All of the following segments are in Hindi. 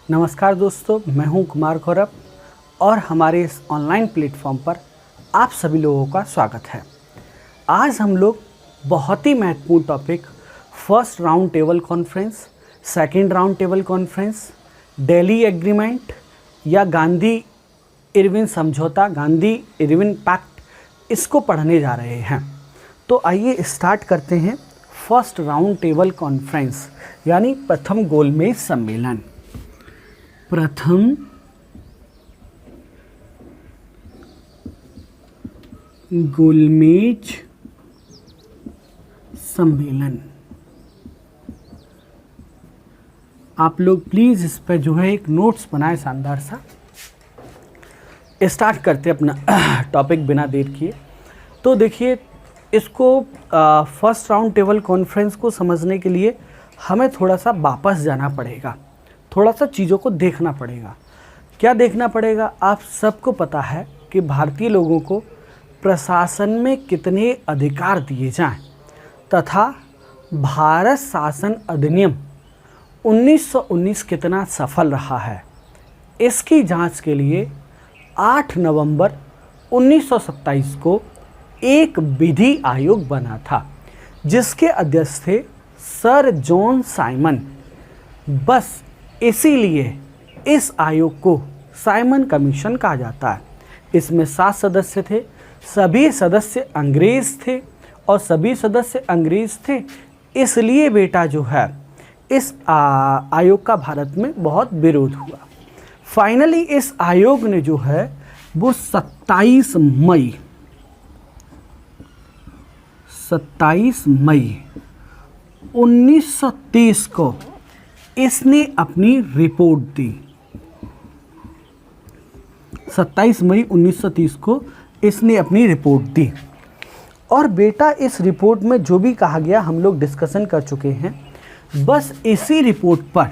नमस्कार दोस्तों, मैं हूं कुमार गौरव और हमारे इस ऑनलाइन प्लेटफॉर्म पर आप सभी लोगों का स्वागत है। आज हम लोग बहुत ही महत्वपूर्ण topic first round table conference, second round table conference, Delhi agreement या गांधी इरविन समझौता, गांधी इरविन पैक्ट, इसको पढ़ने जा रहे हैं। तो आइए स्टार्ट करते हैं। फर्स्ट राउंड टेबल कॉन्फ्रेंस यानी प्रथम गोलमेज सम्मेलन। प्रथम गोलमेज सम्मेलन। आप लोग प्लीज़ इस पर जो है एक नोट्स बनाए शानदार सा। स्टार्ट करते अपना टॉपिक बिना देर किए। तो देखिए, इसको फर्स्ट राउंड टेबल कॉन्फ्रेंस को समझने के लिए हमें थोड़ा सा वापस जाना पड़ेगा, थोड़ा सा चीज़ों को देखना पड़ेगा। क्या देखना पड़ेगा? आप सबको पता है कि भारतीय लोगों को प्रशासन में कितने अधिकार दिए जाएं तथा भारत शासन अधिनियम 1919 कितना सफल रहा है, इसकी जांच के लिए 8 नवंबर 1927 को एक विधि आयोग बना था, जिसके अध्यक्ष थे सर जॉन साइमन। बस इसीलिए इस आयोग को साइमन कमीशन कहा जाता है। इसमें 7 सदस्य थे, सभी सदस्य अंग्रेज थे और सभी सदस्य अंग्रेज थे, इसलिए बेटा जो है इस आयोग का भारत में बहुत विरोध हुआ। फाइनली इस आयोग ने जो है वो 27 मई 1930 को इसने अपनी रिपोर्ट दी। 27 मई 1930 को इसने अपनी रिपोर्ट दी। और बेटा इस रिपोर्ट में जो भी कहा गया हम लोग डिस्कशन कर चुके हैं। बस इसी रिपोर्ट पर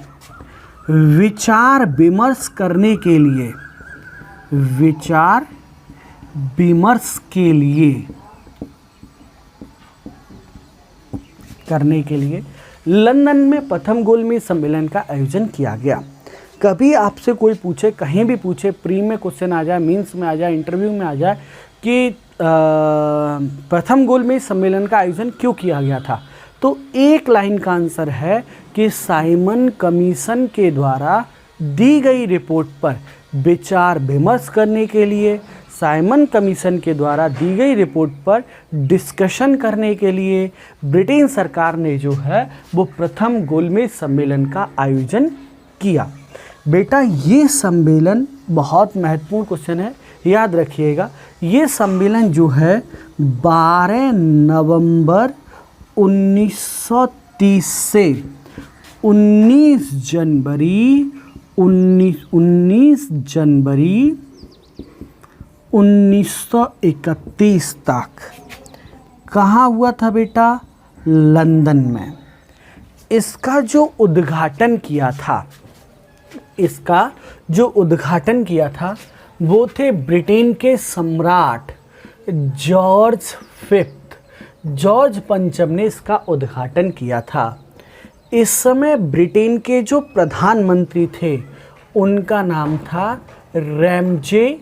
विचार विमर्श करने के लिए लंदन में प्रथम गोलमेज सम्मेलन का आयोजन किया गया। कभी आपसे कोई पूछे, कहीं भी पूछे, प्री में क्वेश्चन आ जाए, मींस में आ जाए, इंटरव्यू में आ जाए कि प्रथम गोलमेज सम्मेलन का आयोजन क्यों किया गया था, तो एक लाइन का आंसर है कि साइमन कमीशन के द्वारा दी गई रिपोर्ट पर विचार विमर्श करने के लिए, साइमन कमीशन के द्वारा दी गई रिपोर्ट पर डिस्कशन करने के लिए ब्रिटेन सरकार ने जो है वो प्रथम गोलमेज सम्मेलन का आयोजन किया। बेटा ये सम्मेलन बहुत महत्वपूर्ण क्वेश्चन है, याद रखिएगा। ये सम्मेलन जो है 12 नवंबर 1930 से 19 जनवरी 1931 तक कहाँ हुआ था बेटा? लंदन में। इसका जो उद्घाटन किया था वो थे ब्रिटेन के सम्राट जॉर्ज पंचम ने इसका उद्घाटन किया था। इस समय ब्रिटेन के जो प्रधानमंत्री थे उनका नाम था रैमजे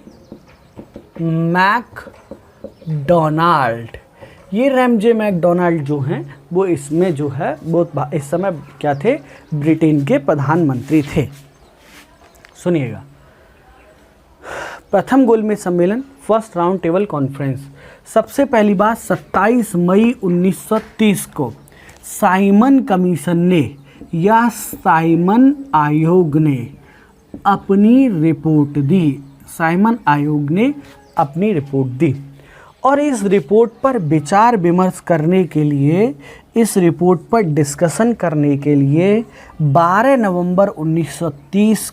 मैकडोनाल्ड। ये रैमजे मैकडोनाल्ड जो हैं वो इसमें जो है वो इस समय क्या थे? ब्रिटेन के प्रधानमंत्री थे। सुनिएगा, प्रथम गोलमेज सम्मेलन फर्स्ट राउंड टेबल कॉन्फ्रेंस। सबसे पहली बात 27 मई 1930 को साइमन कमीशन ने या साइमन आयोग ने अपनी रिपोर्ट दी। और इस रिपोर्ट पर विचार विमर्श करने के लिए, इस रिपोर्ट पर डिस्कशन करने के लिए 12 नवंबर 1930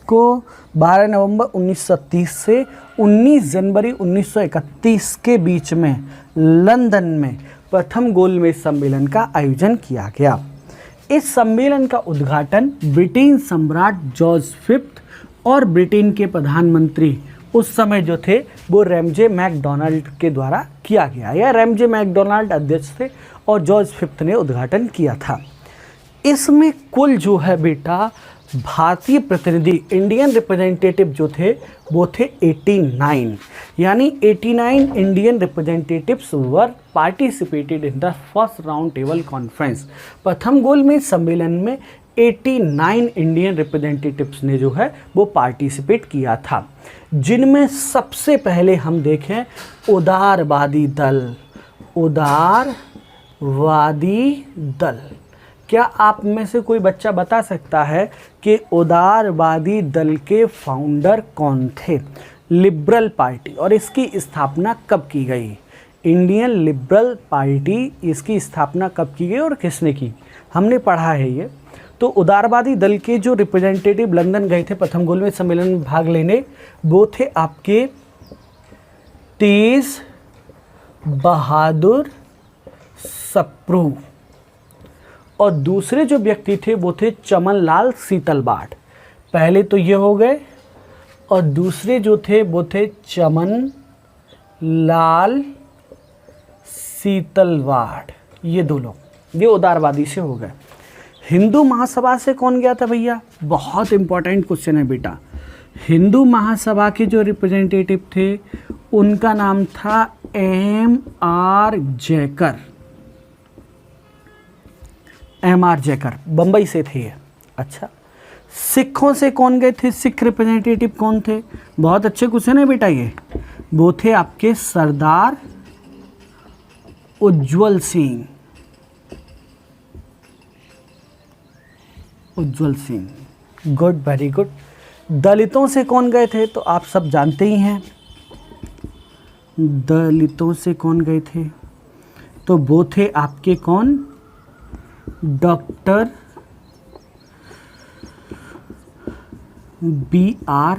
से 19 जनवरी 1931 के बीच में लंदन में प्रथम गोलमेज सम्मेलन का आयोजन किया गया। इस सम्मेलन का उद्घाटन ब्रिटेन सम्राट जॉर्ज फिफ्थ और ब्रिटेन के प्रधानमंत्री उस समय जो थे वो रैमजे मैकडोनाल्ड के द्वारा किया गया, या रैमजे मैकडोनाल्ड अध्यक्ष थे और जॉर्ज फिफ्थ ने उद्घाटन किया था। इसमें कुल जो है बेटा भारतीय प्रतिनिधि इंडियन रिप्रेजेंटेटिव जो थे वो थे 89, यानी 89 Indian representatives were participated in the first round table conference. प्रथम गोलमेज सम्मेलन में 89 इंडियन रिप्रेजेंटेटिव्स ने जो है वो पार्टिसिपेट किया था, जिनमें सबसे पहले हम देखें उदारवादी दल। उदारवादी दल, क्या आप में से कोई बच्चा बता सकता है कि उदारवादी दल के फाउंडर कौन थे? लिबरल पार्टी, और इसकी स्थापना कब की गई? इंडियन लिबरल पार्टी, इसकी स्थापना कब की गई और किसने की? हमने पढ़ा है ये। तो उदारवादी दल के जो रिप्रेजेंटेटिव लंदन गए थे प्रथम गोलमेज सम्मेलन में भाग लेने, वो थे आपके तेज बहादुर सप्रू, और दूसरे जो व्यक्ति थे वो थे चमन लाल सीतलवाड़। पहले तो ये हो गए, और दूसरे जो थे वो थे चमन लाल सीतलवाड़। ये दो लोग, ये उदारवादी से हो गए। हिंदू महासभा से कौन गया था भैया? बहुत इंपॉर्टेंट क्वेश्चन है बेटा। हिंदू महासभा के जो रिप्रेजेंटेटिव थे उनका नाम था M.R. जयकर। M.R. जयकर बम्बई से थे। अच्छा, सिखों से कौन गए थे? सिख रिप्रेजेंटेटिव कौन थे? बहुत अच्छे क्वेश्चन है बेटा ये। वो थे आपके सरदार उज्जवल सिंह। उज्जवल सिंह, गुड, वेरी गुड। दलितों से कौन गए थे? तो आप सब जानते ही हैं। दलितों से कौन गए थे? तो वो थे आपके कौन? Doctor B.R.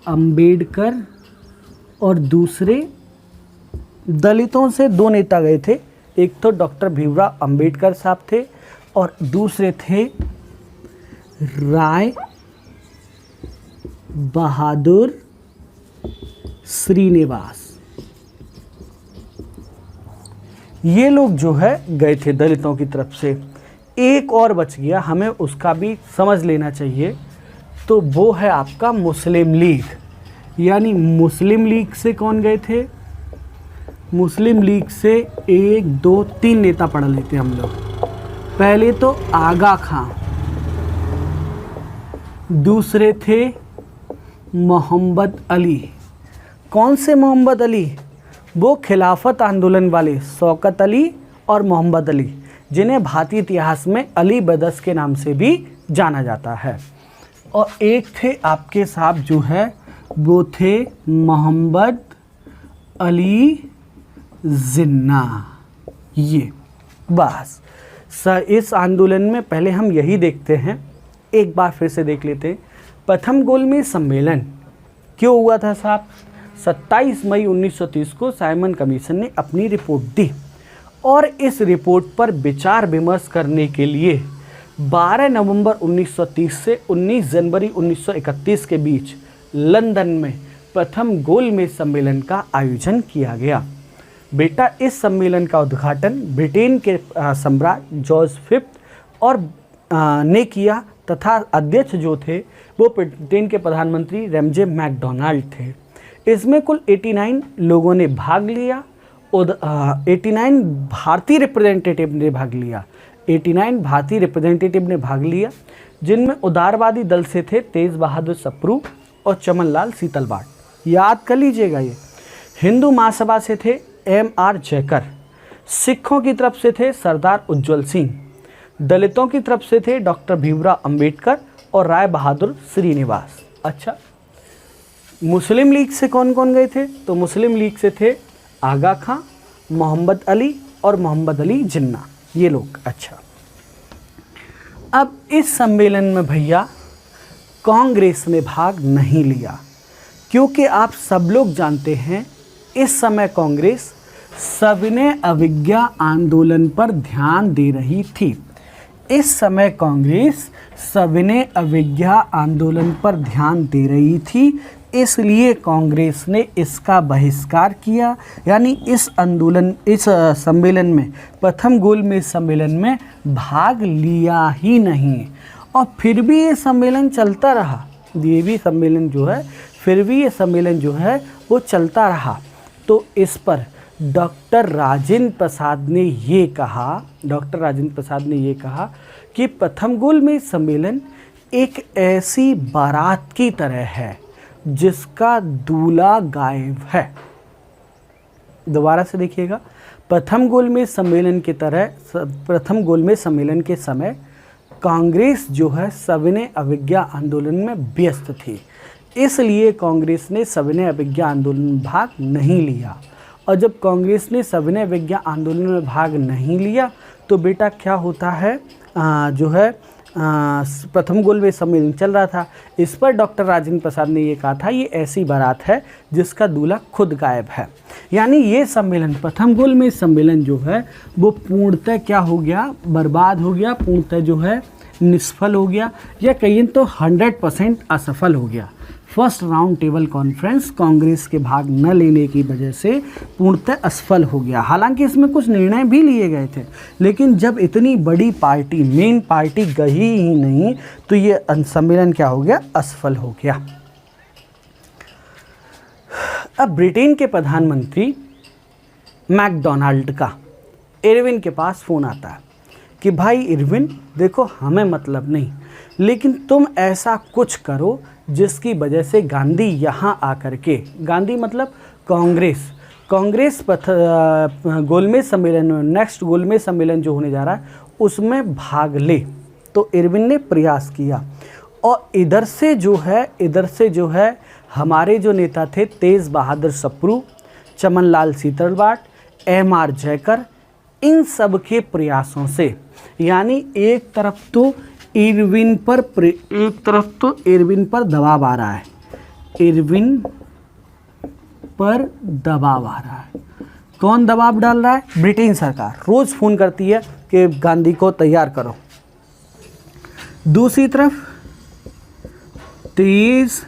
अंबेडकर, और दूसरे दलितों से दो नेता गए थे। एक तो डॉक्टर भीमराव अंबेडकर साहब थे, और दूसरे थे राय बहादुर श्रीनिवास। ये लोग जो है गए थे दलितों की तरफ से। एक और बच गया, हमें उसका भी समझ लेना चाहिए। तो वो है आपका मुस्लिम लीग, यानी मुस्लिम लीग से कौन गए थे? मुस्लिम लीग से 1, 2, 3 नेता पढ़ लेते हैं हम लोग। पहले तो आगा खां, दूसरे थे मोहम्मद अली। कौन से मोहम्मद अली? वो खिलाफत आंदोलन वाले शौकत अली और मोहम्मद अली, जिन्हें भारतीय इतिहास में अली ब्रदर्स के नाम से भी जाना जाता है। और एक थे आपके साहब जो है वो थे मोहम्मद अली जिन्ना। ये बस इस आंदोलन में पहले हम यही देखते हैं, एक बार फिर से देख लेते हैं। प्रथम गोलमेज सम्मेलन क्यों हुआ था साहब? 27 मई 1930 को साइमन कमीशन ने अपनी रिपोर्ट दी, और इस रिपोर्ट पर विचार विमर्श करने के लिए 12 नवंबर 1930 से 19 जनवरी 1931 के बीच लंदन में प्रथम गोलमेज सम्मेलन का आयोजन किया गया। बेटा, इस सम्मेलन का उद्घाटन ब्रिटेन के सम्राट जॉर्ज V और ने किया, तथा अध्यक्ष जो थे वो ब्रिटेन के प्रधानमंत्री रैमजे मैकडोनाल्ड थे। इसमें कुल 89 लोगों ने भाग लिया, 89 भारतीय रिप्रेजेंटेटिव ने भाग लिया। 89 भारतीय रिप्रेजेंटेटिव ने भाग लिया, जिनमें उदारवादी दल से थे तेज बहादुर सप्रू और चमन लाल सीतलवाड़। याद कर लीजिएगा ये। हिंदू महासभा से थे M.R. जयकर, सिखों की तरफ से थे सरदार उज्जवल सिंह, दलितों की तरफ से थे डॉक्टर भीमराव अंबेडकर और राय बहादुर श्रीनिवास। अच्छा, मुस्लिम लीग से कौन कौन गए थे? तो मुस्लिम लीग से थे आगा खां, मोहम्मद अली और मोहम्मद अली जिन्ना, ये लोग। अच्छा, अब इस सम्मेलन में भैया कांग्रेस ने भाग नहीं लिया, क्योंकि आप सब लोग जानते हैं इस समय कांग्रेस सविनय अवज्ञा आंदोलन पर ध्यान दे रही थी। इस समय कांग्रेस सविनय अवज्ञा आंदोलन पर ध्यान दे रही थी, इसलिए कांग्रेस ने इसका बहिष्कार किया। यानी इस सम्मेलन में, प्रथम गोलमेज सम्मेलन में भाग लिया ही नहीं। और फिर भी ये सम्मेलन चलता रहा, ये भी सम्मेलन जो है, फिर भी ये सम्मेलन जो है वो चलता रहा। तो इस पर डॉक्टर राजेंद्र प्रसाद ने ये कहा कि प्रथम गोलमेज सम्मेलन एक ऐसी बारात की तरह है जिसका दूल्हा गायब है। दोबारा से देखिएगा, प्रथम गोलमेज सम्मेलन के समय कांग्रेस जो है सविनय अवज्ञा आंदोलन में व्यस्त थी, इसलिए कांग्रेस ने सविनय अवज्ञा आंदोलन में भाग नहीं लिया। और जब कांग्रेस ने सविनय अवज्ञा आंदोलन में भाग नहीं लिया तो बेटा क्या होता है, प्रथम गोलमेज सम्मेलन चल रहा था। इस पर डॉक्टर राजेंद्र प्रसाद ने ये कहा था, ये ऐसी बारात है जिसका दूल्हा खुद गायब है। यानी ये सम्मेलन, प्रथम गोलमेज सम्मेलन जो है वो पूर्णतः क्या हो गया, बर्बाद हो गया, पूर्णतः जो है निष्फल हो गया, या कहीं तो 100% असफल हो गया। First round table conference Congress के भाग न लेने की वजह से पूर्णतः असफल हो गया। हालांकि इसमें कुछ निर्णय भी लिए गए थे, लेकिन जब इतनी बड़ी पार्टी, मेन पार्टी गई ही नहीं, तो ये सम्मेलन क्या हो गया, असफल हो गया। अब ब्रिटेन के प्रधानमंत्री मैकडोनाल्ड का इरविन के पास फ़ोन आता है कि भाई इरविन देखो, हमें मतलब नहीं, लेकिन तुम ऐसा कुछ करो जिसकी वजह से गांधी यहाँ आकर के, गांधी मतलब कांग्रेस गोलमेज सम्मेलन में, नेक्स्ट गोलमेज सम्मेलन जो होने जा रहा है उसमें भाग ले। तो इरविन ने प्रयास किया। और इधर से जो है हमारे जो नेता थे, तेज बहादुर सप्रू, चमनलाल सीतलवाड़, M.R. जयकर, इन सब के प्रयासों से, यानी एक तरफ तो इरविन पर दबाव आ रहा है, इरविन पर दबाव आ रहा है। कौन दबाव डाल रहा है? ब्रिटेन सरकार रोज़ फ़ोन करती है कि गांधी को तैयार करो। दूसरी तरफ तेज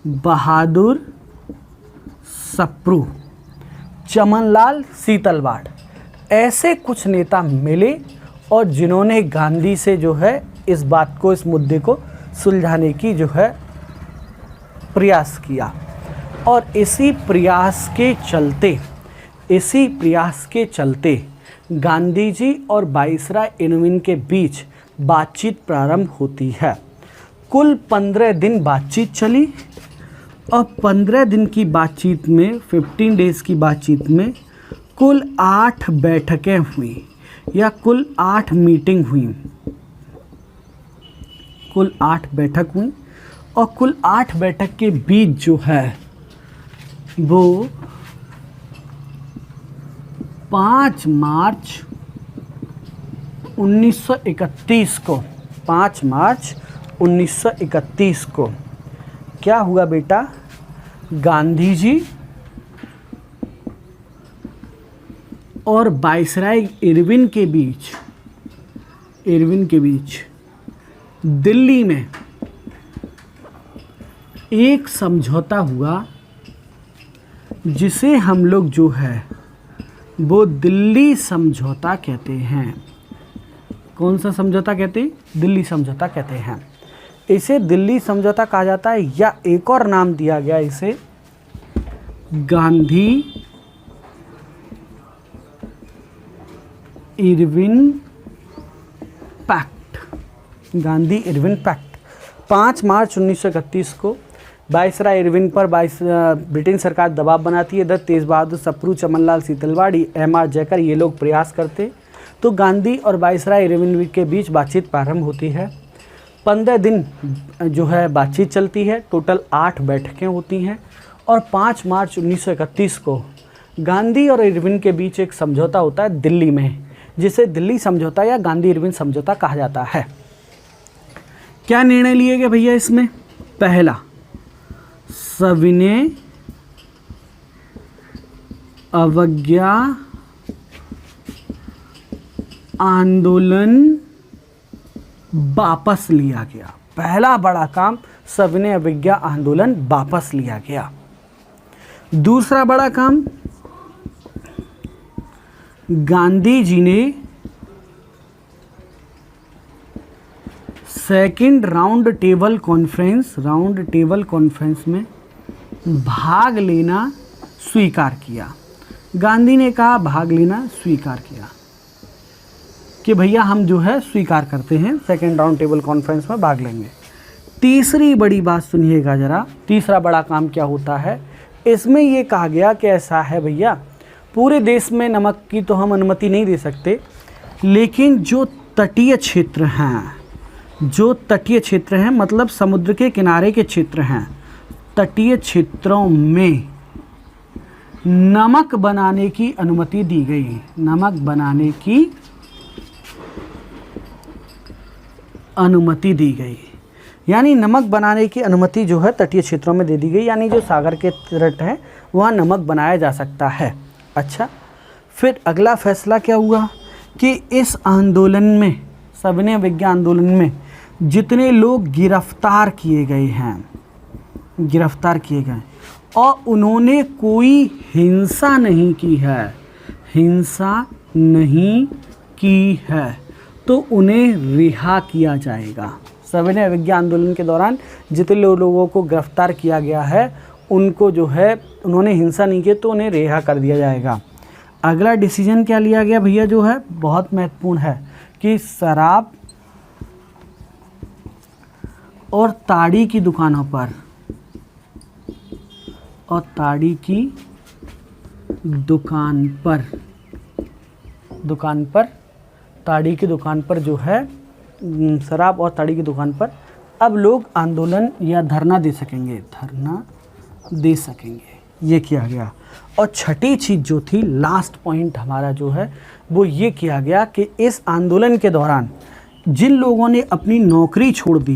बहादुर सप्रू, चमनलाल सीतलवाड़, ऐसे कुछ नेता मिले और जिन्होंने गांधी से जो है इस बात को, इस मुद्दे को सुलझाने की जो है प्रयास किया। और इसी प्रयास के चलते गांधी जी और वाइसराय इरविन के बीच बातचीत प्रारंभ होती है। कुल 15 दिन बातचीत चली और 15 दिन की बातचीत में, 15 डेज़ की बातचीत में कुल 8 बैठकें हुई या कुल 8 मीटिंग हुई, कुल 8 बैठक हुई। और कुल 8 बैठक के बीच जो है वो 5 मार्च 1931 को क्या हुआ बेटा, गांधी जी और वाइसराय इरविन के बीच दिल्ली में एक समझौता हुआ, जिसे हम लोग जो है वो दिल्ली समझौता कहते हैं। कौन सा समझौता कहते हैं? दिल्ली समझौता कहते हैं। इसे दिल्ली समझौता कहा जाता है, या एक और नाम दिया गया इसे Gandhi Irwin pact, Gandhi Irwin pact. 5 मार्च 1931 को वाइसराय इरविन पर ब्रिटेन सरकार दबाव बनाती है। इधर तेज बहादुर सप्रू, चमनलाल सीतलवाड़ी, M.R. जयकर ये लोग प्रयास करते, तो गांधी और वाइसराय इरविन के बीच बातचीत प्रारंभ होती है। 15 दिन जो है बातचीत चलती है, टोटल 8 बैठकें होती हैं। और 5 मार्च 1931 को गांधी और इरविन के बीच एक समझौता होता है दिल्ली में, जिसे दिल्ली समझौता या गांधी इरविन समझौता कहा जाता है। क्या निर्णय लिए गए भैया इसमें? पहला, सविनय अवज्ञा आंदोलन वापस लिया गया। पहला बड़ा काम, सविनय अवज्ञा आंदोलन वापस लिया गया। दूसरा बड़ा काम, गांधी जी ने सेकंड राउंड टेबल कॉन्फ्रेंस में भाग लेना स्वीकार किया। गांधी ने कहा, भाग लेना स्वीकार किया कि भैया हम जो है स्वीकार करते हैं, सेकंड राउंड टेबल कॉन्फ्रेंस में भाग लेंगे। तीसरी बड़ी बात सुनिएगा जरा, तीसरा बड़ा काम क्या होता है, इसमें ये कहा गया कि ऐसा है भैया, पूरे देश में नमक की तो हम अनुमति नहीं दे सकते, लेकिन जो तटीय क्षेत्र हैं, मतलब समुद्र के किनारे के क्षेत्र हैं, तटीय क्षेत्रों में नमक बनाने की अनुमति दी गई। नमक बनाने की अनुमति दी गई, यानी नमक बनाने की अनुमति जो है तटीय क्षेत्रों में दे दी गई, यानी जो सागर के तट हैं वहाँ नमक बनाया जा सकता है। अच्छा, फिर अगला फैसला क्या हुआ कि इस आंदोलन में, सविनय अवज्ञा आंदोलन में जितने लोग गिरफ्तार किए गए और उन्होंने कोई हिंसा नहीं की है, तो उन्हें रिहा किया जाएगा। सविनय अवज्ञा आंदोलन के दौरान जितने लोगों को गिरफ्तार किया गया है, उनको जो है उन्होंने हिंसा नहीं की तो उन्हें रिहा कर दिया जाएगा। अगला डिसीजन क्या लिया गया भैया, जो है बहुत महत्वपूर्ण है कि शराब और ताड़ी की दुकानों पर ताड़ी की दुकान पर जो है शराब और ताड़ी की दुकान पर अब लोग आंदोलन या धरना दे सकेंगे। ये किया गया। और छठी चीज़ जो थी, लास्ट पॉइंट हमारा जो है वो ये किया गया कि इस आंदोलन के दौरान जिन लोगों ने अपनी नौकरी छोड़ दी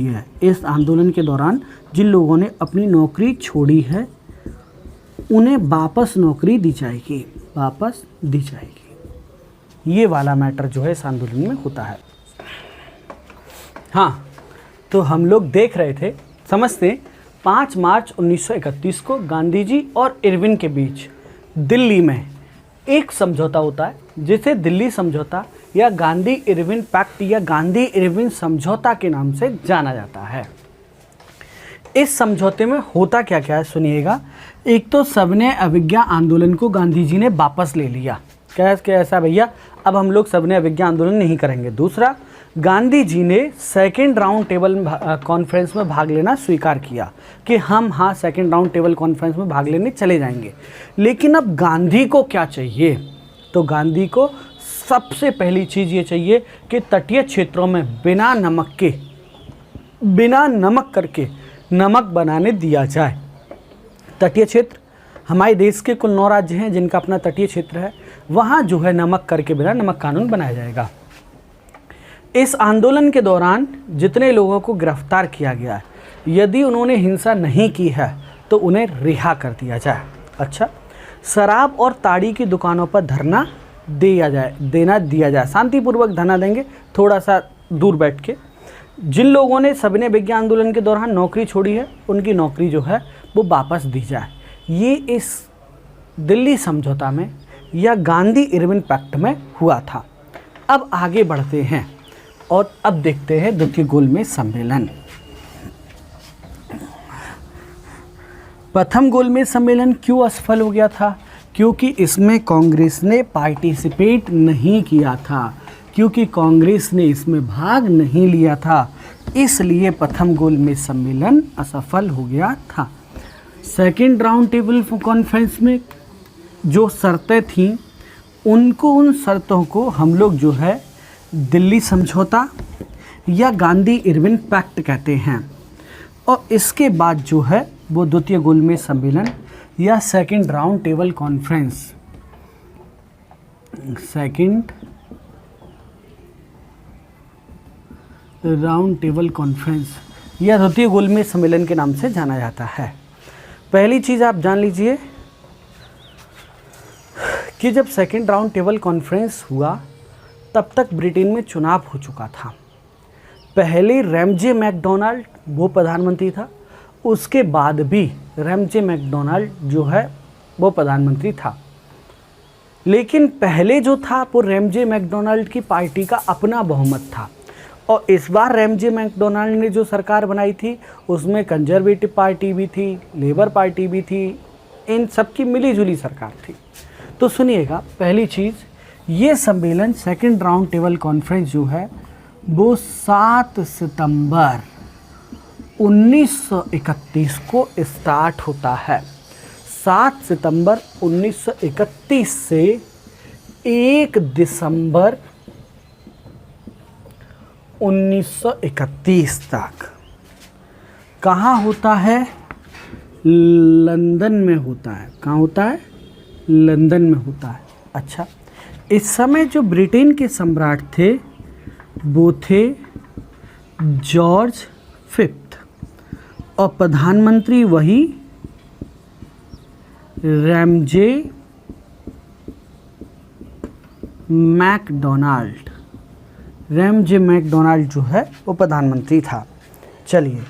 है, उन्हें वापस नौकरी दी जाएगी। ये वाला मैटर जो है इस आंदोलन में होता है। हाँ, तो हम लोग देख रहे थे, समझते 5 मार्च 1931 को गांधी जी और इरविन के बीच दिल्ली में एक समझौता होता है, जिसे दिल्ली समझौता या गांधी इरविन पैक्ट या गांधी इरविन समझौता के नाम से जाना जाता है। इस समझौते में होता क्या क्या है सुनिएगा। एक तो सविनय अवज्ञा आंदोलन को गांधी जी ने वापस ले लिया, कैसा भैया, अब हम लोग सविनय अवज्ञा आंदोलन नहीं करेंगे। दूसरा, गांधी जी ने सेकंड राउंड टेबल कॉन्फ्रेंस में भाग लेना स्वीकार किया कि हम सेकंड राउंड टेबल कॉन्फ्रेंस में भाग लेने चले जाएंगे। लेकिन अब गांधी को क्या चाहिए, तो गांधी को सबसे पहली चीज़ ये चाहिए कि तटीय क्षेत्रों में बिना नमक करके नमक बनाने दिया जाए। तटीय क्षेत्र, हमारे देश के कुल 9 राज्य हैं जिनका अपना तटीय क्षेत्र है, वहाँ जो है नमक करके बिना नमक कानून बनाया जाएगा। इस आंदोलन के दौरान जितने लोगों को गिरफ्तार किया गया है, यदि उन्होंने हिंसा नहीं की है तो उन्हें रिहा कर दिया जाए। अच्छा, शराब और ताड़ी की दुकानों पर धरना दिया जाए, शांतिपूर्वक धरना देंगे, थोड़ा सा दूर बैठ के। जिन लोगों ने सविनय अवज्ञा आंदोलन के दौरान नौकरी छोड़ी है, उनकी नौकरी जो है वो वापस दी जाए। ये इस दिल्ली समझौता में या गांधी इरविन पैक्ट में हुआ था। अब आगे बढ़ते हैं और अब देखते हैं द्वितीय गोलमेज सम्मेलन। प्रथम गोलमेज सम्मेलन क्यों असफल हो गया था, क्योंकि इसमें कांग्रेस ने पार्टिसिपेट नहीं किया था, क्योंकि कांग्रेस ने इसमें भाग नहीं लिया था, इसलिए प्रथम गोलमेज सम्मेलन असफल हो गया था। सेकंड राउंड टेबल कॉन्फ्रेंस में जो शर्तें थीं, उन शर्तों को हम लोग जो है दिल्ली समझौता या गांधी इरविन पैक्ट कहते हैं। और इसके बाद जो है वो द्वितीय गोलमेज सम्मेलन या second round table conference, second round table conference या द्वितीय गोलमेज सम्मेलन के नाम से जाना जाता है। पहली चीज़ आप जान लीजिए कि जब सेकंड राउंड टेबल कॉन्फ्रेंस हुआ तब तक ब्रिटेन में चुनाव हो चुका था। पहले रैमजे मैकडोनाल्ड वो प्रधानमंत्री था, उसके बाद भी रैमजे मैकडोनाल्ड जो है वो प्रधानमंत्री था। लेकिन पहले जो था वो रैमजे मैकडोनाल्ड की पार्टी का अपना बहुमत था, और इस बार रैमजे मैकडोनाल्ड ने जो सरकार बनाई थी उसमें कंजर्वेटिव पार्टी भी थी, लेबर पार्टी भी थी, इन सब की मिलीजुली सरकार थी। तो सुनिएगा, पहली चीज़, ये सम्मेलन सेकंड राउंड टेबल कॉन्फ्रेंस जो है वो 7 सितंबर 1931 को स्टार्ट होता है। 7 सितंबर 1931 से 1 दिसंबर 1931 तक कहाँ होता है? लंदन में होता है। कहाँ होता है? लंदन में होता है। अच्छा, इस समय जो ब्रिटेन के सम्राट थे वो थे जॉर्ज फिफ्थ, और प्रधानमंत्री वही रैमजे मैकडोनाल्ड। रैमजे मैकडोनाल्ड जो है वो प्रधानमंत्री था। चलिए,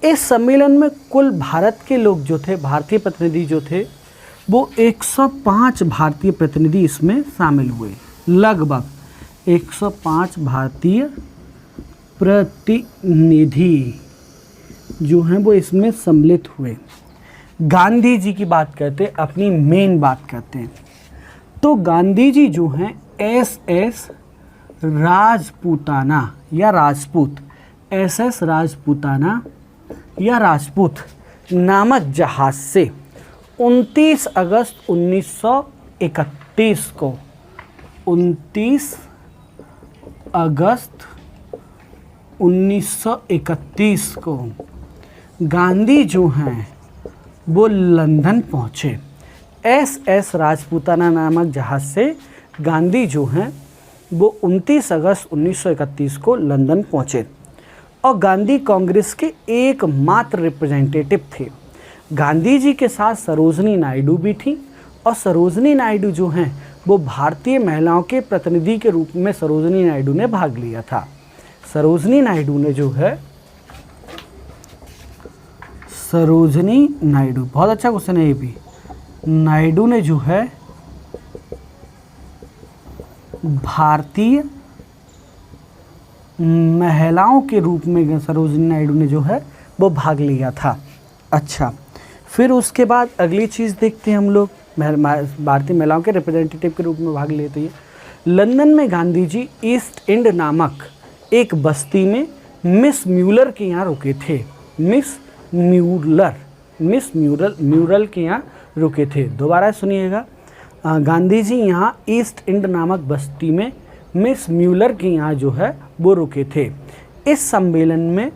इस सम्मेलन में कुल भारत के लोग जो थे, भारतीय प्रतिनिधि जो थे, वो 105 भारतीय प्रतिनिधि इसमें शामिल हुए। लगभग 105 भारतीय प्रतिनिधि जो हैं वो इसमें सम्मिलित हुए। गांधी जी की बात करते हैं, अपनी मेन बात करते हैं, तो गांधी जी जो हैं SS राजपूताना या राजपूत, SS राजपूताना या राजपूत नामक जहाज से 29 अगस्त 1931 को 29 अगस्त 1931 को गांधी जो हैं वो लंदन पहुँचे। SS राजपूताना नामक जहाज़ से गांधी जो हैं वो 29 अगस्त 1931 को लंदन पहुँचे, और गांधी कांग्रेस के एकमात्र रिप्रेजेंटेटिव थे। गांधी जी के साथ सरोजनी नायडू भी थी, और सरोजनी नायडू जो हैं वो भारतीय महिलाओं के प्रतिनिधि के रूप में सरोजनी नायडू ने भाग लिया था। सरोजनी नायडू ने जो है, सरोजनी नायडू, बहुत अच्छा क्वेश्चन है ये भी, नायडू ने जो है भारतीय महिलाओं के रूप में सरोजनी नायडू ने जो है वो भाग लिया था। अच्छा, फिर उसके बाद अगली चीज़ देखते हैं हम लोग, भारतीय महिलाओं के रिप्रेजेंटेटिव के रूप में भाग लेते हैं। लंदन में गांधी जी ईस्ट एंड नामक एक बस्ती में मिस म्यूलर के यहाँ रुके थे। मिस म्यूरल के यहाँ रुके थे। दोबारा सुनिएगा, गांधी जी यहाँ ईस्ट एंड नामक बस्ती में मिस म्यूलर के यहाँ जो है वो रुके थे। इस सम्मेलन में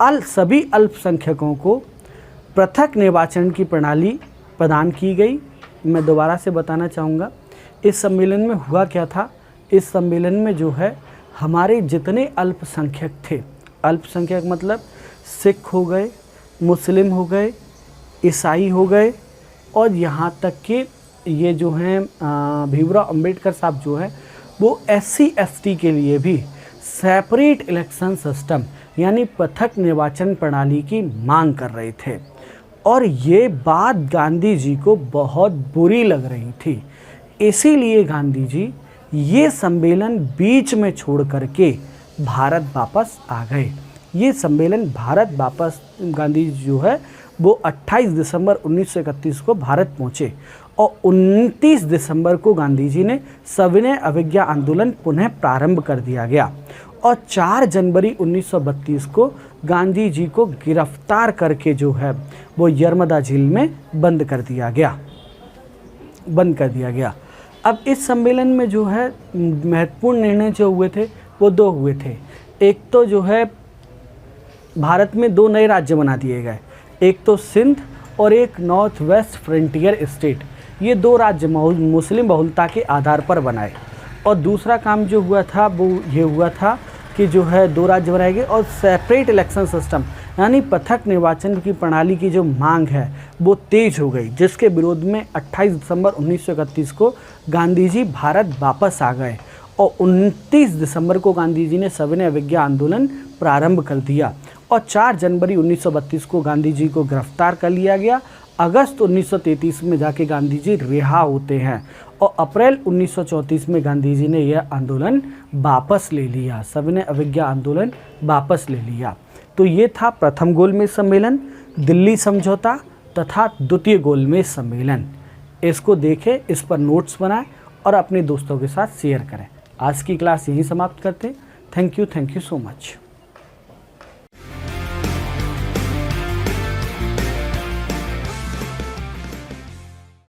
सभी अल्पसंख्यकों को पृथक निर्वाचन की प्रणाली प्रदान की गई। मैं दोबारा से बताना चाहूँगा, इस सम्मेलन में हुआ क्या था। इस सम्मेलन में जो है हमारे जितने अल्पसंख्यक थे, अल्पसंख्यक मतलब सिख हो गए, मुस्लिम हो गए, ईसाई हो गए, और यहाँ तक कि ये जो हैं भीमराव अंबेडकर साहब जो है वो SC ST के लिए भी सेपरेट इलेक्शन सिस्टम यानी पृथक निर्वाचन प्रणाली की मांग कर रहे थे। और ये बात गांधी जी को बहुत बुरी लग रही थी, इसीलिए गांधी जी ये सम्मेलन बीच में छोड़ करके भारत वापस आ गए। ये सम्मेलन भारत वापस गांधी जी जो है वो 28 दिसंबर 1931 को भारत पहुँचे, और 29 दिसंबर को गांधी जी ने सविनय अवज्ञा आंदोलन पुनः प्रारंभ कर दिया गया, और 4 जनवरी 1932 को गांधी जी को गिरफ्तार करके जो है वो यर्मदा जेल में बंद कर दिया गया। अब इस सम्मेलन में जो है महत्वपूर्ण निर्णय जो हुए थे वो 2 हुए थे। एक तो जो है भारत में 2 नए राज्य बना दिए गए, एक तो सिंध और एक नॉर्थ वेस्ट फ्रंटियर स्टेट। ये 2 राज्य मुस्लिम बहुलता के आधार पर बनाए। और दूसरा काम जो हुआ था वो ये हुआ था कि जो है 2 राज्य बनाए गए, और सेपरेट इलेक्शन सिस्टम यानी पृथक निर्वाचन की प्रणाली की जो मांग है वो तेज हो गई, जिसके विरोध में 28 दिसंबर 1931 को गांधी जी भारत वापस आ गए, और 29 दिसंबर को गांधी जी ने सविनय अवज्ञा आंदोलन प्रारंभ कर दिया और 4 जनवरी 1932 को गांधी जी को गिरफ्तार कर लिया गया। अगस्त 1933 में जाके गांधी जी रिहा होते हैं और अप्रैल 1934 में गांधी जी ने यह आंदोलन वापस ले लिया, सविनय अवज्ञा आंदोलन वापस ले लिया। तो ये था प्रथम गोलमेज सम्मेलन, दिल्ली समझौता तथा द्वितीय गोलमेज सम्मेलन। इसको देखें, इस पर नोट्स बनाएं और अपने दोस्तों के साथ शेयर करें। आज की क्लास यहीं समाप्त करते हैं। Thank you so much.